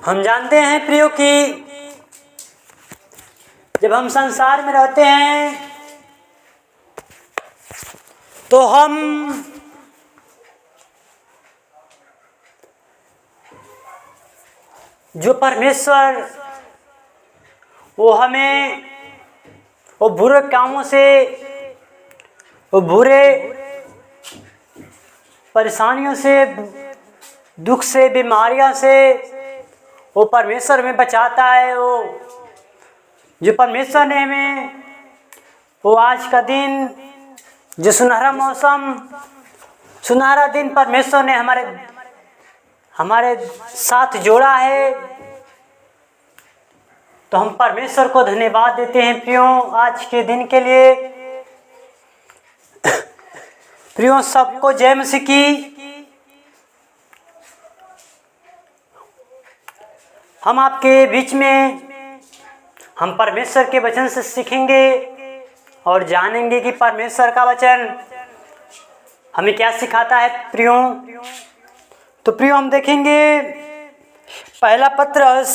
हम जानते हैं प्रियो कि जब हम संसार में रहते हैं तो हम जो परमेश्वर वो हमें वो बुरे कामों से, वो बुरे परेशानियों से, दुख से, बीमारियों से वो परमेश्वर हमें बचाता है। वो जो परमेश्वर ने हमें वो आज का दिन, जो सुनहरा मौसम, सुनहरा दिन परमेश्वर ने हमारे साथ जोड़ा है, तो हम परमेश्वर को धन्यवाद देते हैं प्रियो आज के दिन के लिए। प्रियो सबको जय मसीह की। हम आपके बीच में हम परमेश्वर के वचन से सीखेंगे और जानेंगे कि परमेश्वर का वचन हमें क्या सिखाता है प्रियो। तो प्रियो हम देखेंगे पहला पत्रस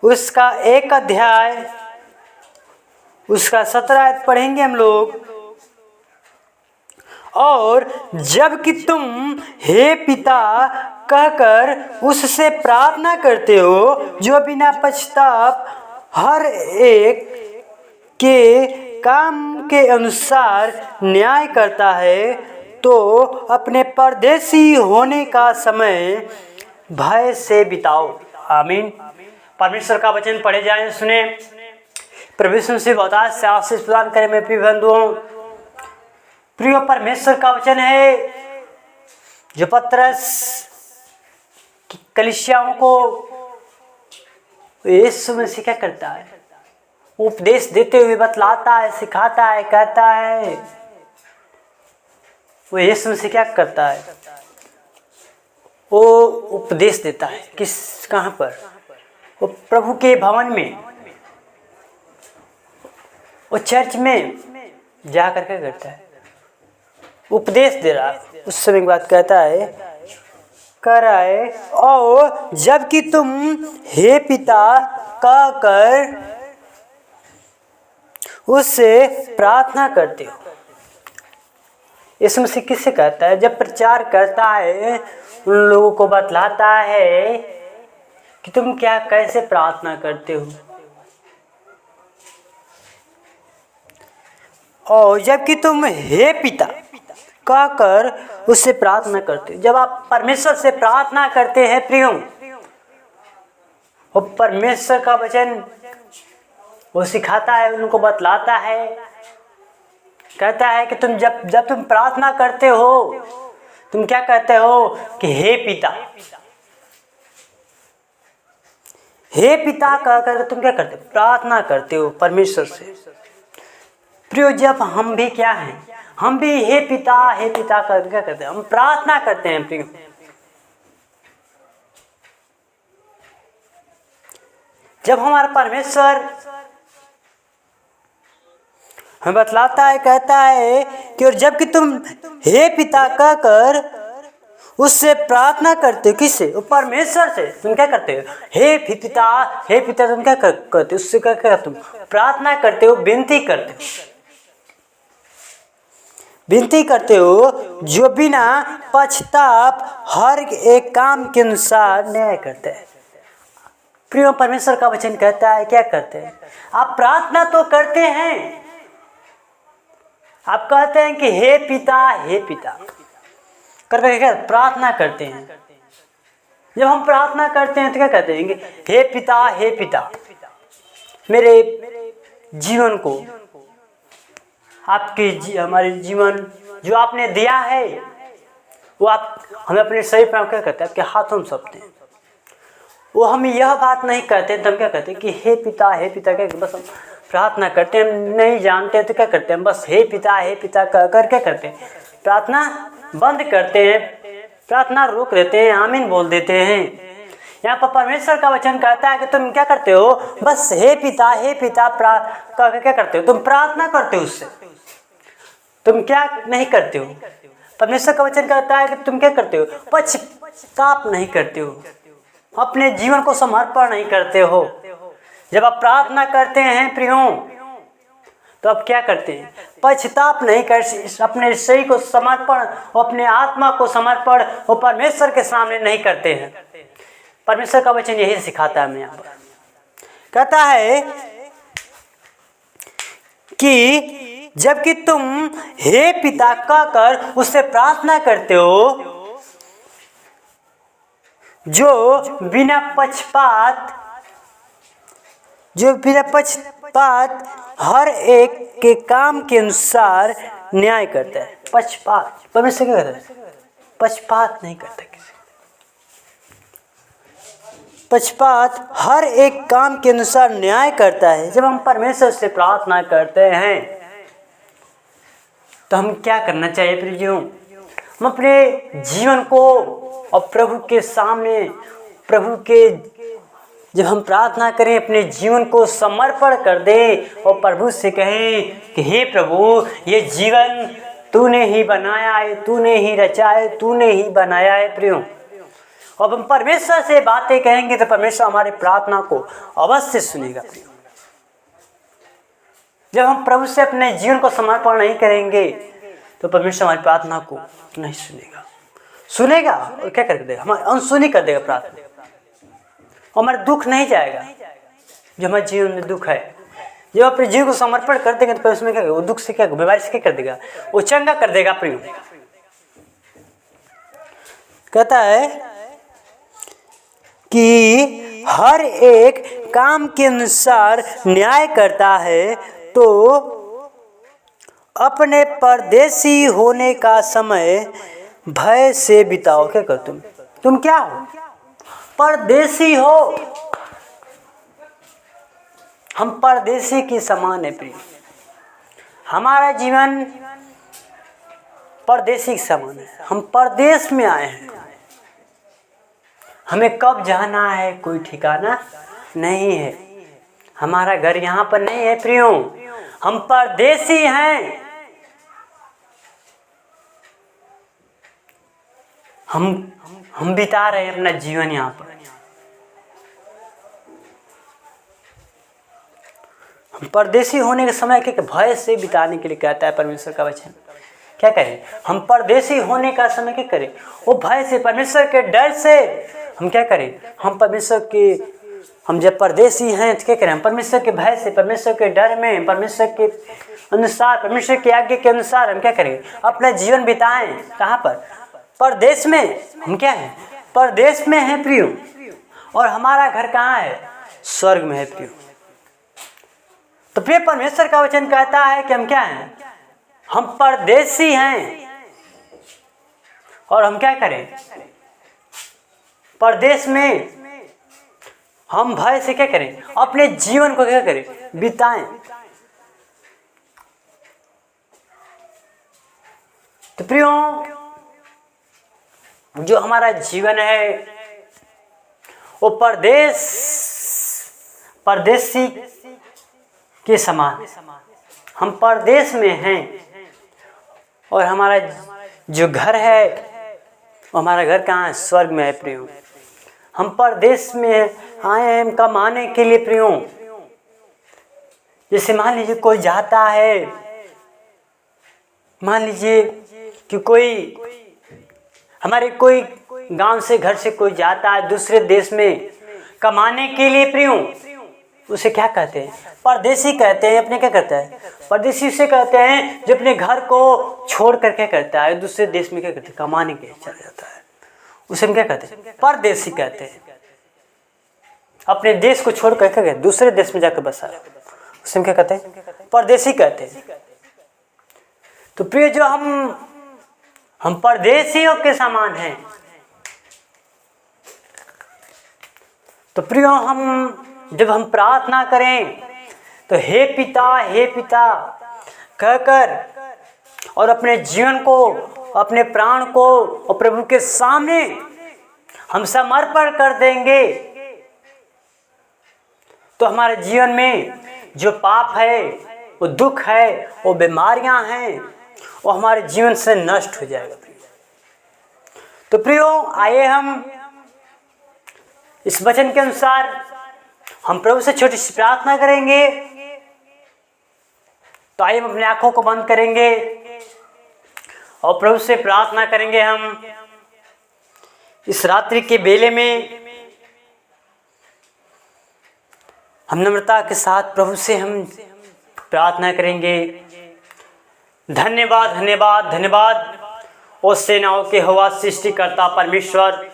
उसका 1 अध्याय उसका 17 आयत पढ़ेंगे हम लोग। और जबकि तुम हे पिता कहकर उससे प्रार्थना करते हो जो बिना पश्चाताप हर एक के काम के अनुसार न्याय करता है, तो अपने परदेशी होने का समय भय से बिताओ। आमीन। परमेश्वर का वचन पढ़े जाए, सुने। प्रभु यीशु से बहुत से आशीष प्रदान करें। मैं प्रिय बंधुओं, प्रिय परमेश्वर का वचन है जो पत्रस की कलीसियाओं को यीशु मसीह क्या करता है, उपदेश देते हुए बतलाता है, सिखाता है, कहता है। वो यीशु मसीह क्या करता है, वो उपदेश देता है। कहाँ पर? वो प्रभु के भवन में, वो चर्च में जा करके करता है, उपदेश दे रहा है। उस समय की बात कहता है, कर आए और जबकि तुम हे पिता कहकर उससे प्रार्थना करते हो। यीशु मसीह किससे कहता है? जब प्रचार करता है, उन लोगों को बतलाता है कि तुम क्या कैसे प्रार्थना करते हो। और जबकि तुम हे पिता कहकर उससे प्रार्थना करते हो। जब आप परमेश्वर से प्रार्थना करते हैं प्रियो, वो परमेश्वर का वचन वो सिखाता है, उनको बतलाता है, कहता है कि तुम जब तुम प्रार्थना करते हो, तुम क्या कहते हो कि हे पिता, हे पिता कहकर तुम क्या करते हो? प्रार्थना करते हो परमेश्वर से। प्रियो, जब हम भी क्या हैं, हम भी हे पिता कर क्या करते हैं? हम प्रार्थना करते हैं प्रियो। जब हमारा परमेश्वर हमें बतलाता है, कहता है कि और जबकि तुम हे पिता कहकर उससे प्रार्थना करते हो। किससे? परमेश्वर से। तुम क्या करते हो? हे पिता तुम क्या करते हो? उससे क्या करते हो? तुम प्रार्थना करते हो, विनती करते हो जो बिना पश्चाताप हर एक काम के अनुसार न्याय करते हैं। प्रिय, परमेश्वर का वचन कहता है क्या करते हैं? आप प्रार्थना तो करते हैं, आप कहते हैं कि हे पिता करके क्या प्रार्थना करते हैं। जब हम प्रार्थना करते हैं तो क्या कहते हैं? हे पिता मेरे जीवन को, आपके हमारे जीवन जो आपने दिया है वो आप हमें अपने शरीर पर क्या करते हैं? आपके हाथों में सौंपते हैं। वो हम यह बात नहीं कहते हैं तो हम क्या कहते हैं कि हे पिता क्या, बस हम प्रार्थना करते हैं। हम नहीं जानते तो क्या करते हैं? बस हे पिता कहकर क्या करते हैं? प्रार्थना बंद करते हैं, प्रार्थना रोक देते हैं, आमीन बोल देते हैं। यहाँ पर परमेश्वर का वचन कहता है कि तुम क्या करते हो? बस हे पिता कहकर क्या करते हो? तुम प्रार्थना करते हो उससे। तुम क्या नहीं करते हो? परमेश्वर का वचन कहता है कि तुम क्या करते हो? पश्चाताप नहीं करते हो। अपने जीवन को समर्पण नहीं करते हो। जब आप प्रार्थना करते हैं प्रियो, तो आप क्या करते हैं? पश्चाताप नहीं कर, अपने शरीर को समर्पण, अपने आत्मा को समर्पण वो परमेश्वर के सामने नहीं करते हैं। परमेश्वर का वचन यही सिखाता है हमें। यहाँ पर कहता है कि जबकि तुम हे पिता कहकर उससे प्रार्थना करते हो, जो बिना पक्षपात हर एक के काम के अनुसार न्याय करता है। पक्षपात, परमेश्वर क्या करता है? पक्षपात नहीं करता किसी। पक्षपात हर एक काम के अनुसार न्याय करता है। जब हम परमेश्वर से प्रार्थना करते हैं तो हम क्या करना चाहिए प्रियो? हम अपने जीवन को और प्रभु के सामने, प्रभु के जब हम प्रार्थना करें, अपने जीवन को समर्पण कर दें और प्रभु से कहें कि हे प्रभु, ये जीवन तूने ही बनाया है, तूने ही रचा है, तूने ही बनाया है प्रियो। अब हम परमेश्वर से बातें कहेंगे तो परमेश्वर हमारी प्रार्थना को अवश्य सुनेगा प्रियो। जब हम प्रभु से अपने जीवन को समर्पण नहीं करेंगे तो परमेश्वर हमारी प्रार्थना को नहीं सुनेगा और क्या कर देगा? हमारी अनसुनी कर देगा प्रार्थना। हमारा दुख नहीं जाएगा। जो हमारे जीवन में दुख है, जब अपने जीवन को समर्पण कर देंगे तो उसमें क्या, वो दुख से क्या, बीमारी से क्या कर देगा? वो चंगा कर देगा प्रियो। कहता है कि हर एक काम के अनुसार न्याय करता है, तो अपने परदेसी होने का समय भय से बिताओ। क्या कर तुम क्या हो? परदेसी हो। हम परदेसी के समान है प्रिय। हमारा जीवन परदेसी के समान है। हम परदेश में आए हैं। हमें कब जाना है कोई ठिकाना नहीं है। हमारा घर यहाँ पर नहीं है प्रियो। हम परदेसी हैं। हम बिता रहे हैं अपना जीवन यहाँ पर। हम परदेसी होने के समय के भय से बिताने के लिए कहता है परमेश्वर का वचन। क्या करें? हम परदेसी होने का समय क्या करें? वो भय से, परमेश्वर के डर से हम क्या करें? हम जब परदेसी हैं तो क्या करें? हम परमेश्वर के भय से, परमेश्वर के डर में, परमेश्वर के अनुसार, परमेश्वर की आज्ञा के अनुसार हम क्या करें? अपना जीवन बिताएं। कहाँ पर? परदेश में। हम क्या है? परदेश में है प्रियो। और हमारा घर कहाँ है? स्वर्ग में है प्रियो। तो प्रिय, परमेश्वर का वचन कहता है कि हम क्या हैं? हम परदेसी हैं। और हम क्या करें? परदेश में हम भय से क्या करें? अपने जीवन को क्या करें? बिताएं। तो प्रियो, जो हमारा जीवन है वो परदेसी के समान। हम परदेश में हैं और हमारा जो घर है वो हमारा घर कहाँ है? स्वर्ग में है प्रियो। हम परदेश में आए हैं कमाने के लिए प्रियो। जैसे मान लीजिए कोई जाता है, मान लीजिए कि कोई गांव से, घर से कोई जाता है दूसरे देश में कमाने के लिए प्रियो। उसे क्या कहते हैं? परदेसी कहते हैं। अपने क्या करता है? परदेसी उसे कहते हैं जो अपने घर को छोड़ कर क्या करता है? दूसरे देश में क्या करते हैं? कमाने के लिए चला जाता है। उसे हम क्या कहते हैं? परदेसी कहते हैं। अपने देश को छोड़ कर क्या, दूसरे देश में जाकर बसा, उसे हम क्या कहते हैं? परदेसी कहते हैं। तो प्रिय, जो हम परदेसियों के समान हैं। तो प्रियो, जब हम प्रार्थना करें तो हे पिता कहकर और अपने जीवन को, अपने प्राण को और प्रभु के सामने हम समर्पण कर देंगे तो हमारे जीवन में जो पाप है, वो दुख है, वो बीमारियां हैं, वो हमारे जीवन से नष्ट हो जाएगा। तो प्रियो, आइए हम इस वचन के अनुसार हम प्रभु से छोटी सी प्रार्थना करेंगे। तो आइए हम अपनी आंखों को बंद करेंगे और प्रभु से प्रार्थना करेंगे। हम इस रात्रि के बेले में हम नम्रता के साथ प्रभु से हम प्रार्थना करेंगे। धन्यवाद धन्यवाद धन्यवाद ओ सेनाओं के हवा सृष्टिकर्ता परमेश्वर,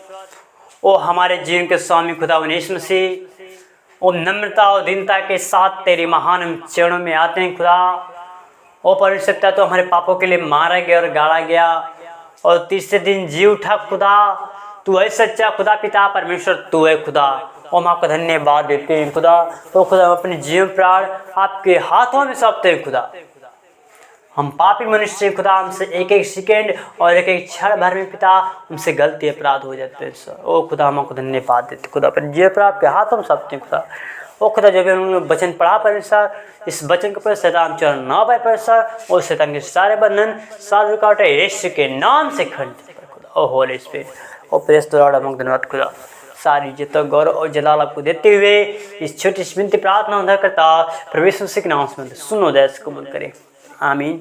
ओ हमारे जीवन के स्वामी खुदा यीशु मसीह, ओ नम्रता और दीनता के साथ तेरे महान चरणों में आते हैं खुदा। ओ परमेश्वर, तो हमारे पापों के लिए मारा गया और गाड़ा गया और तीसरे दिन जी उठा खुदा। तू है सच्चा खुदा पिता परमेश्वर, तू है खुदा। और हम आपका धन्यवाद देते हैं खुदा। तो खुदा हम अपने जीवन प्राण आपके हाथों में सौंपते हैं खुदा। हम पापी मनुष्य खुदा, हमसे एक एक सेकेंड और एक एक क्षण भर में पिता हमसे गलती अपराध हो जाते हैं सर। ओ खुदा हम आपको धन्यवाद देते खुदा, अपने जीवन प्राण आपके हाथों में सौंपते हैं खुदा। ओ खुदा, जब उन्होंने वचन पढ़ा परमेश्वर, इस वचन के ऊपर शैतान चढ़ ना पाए परमेश्वर, और शैतान के सारे बंधन सारे रुकावटें यीशु के नाम से खंडित कर खुदा। ओ होली स्पिरिट, ओ प्रेस तो हम धन्यवाद खुदा। सारी जित गौरव और जलाल आपको देते हुए इस छोटी सी विनती प्रार्थना उद्धार करता प्रवेश के नाम से सुनो, दया से कबूल करें। आमीन।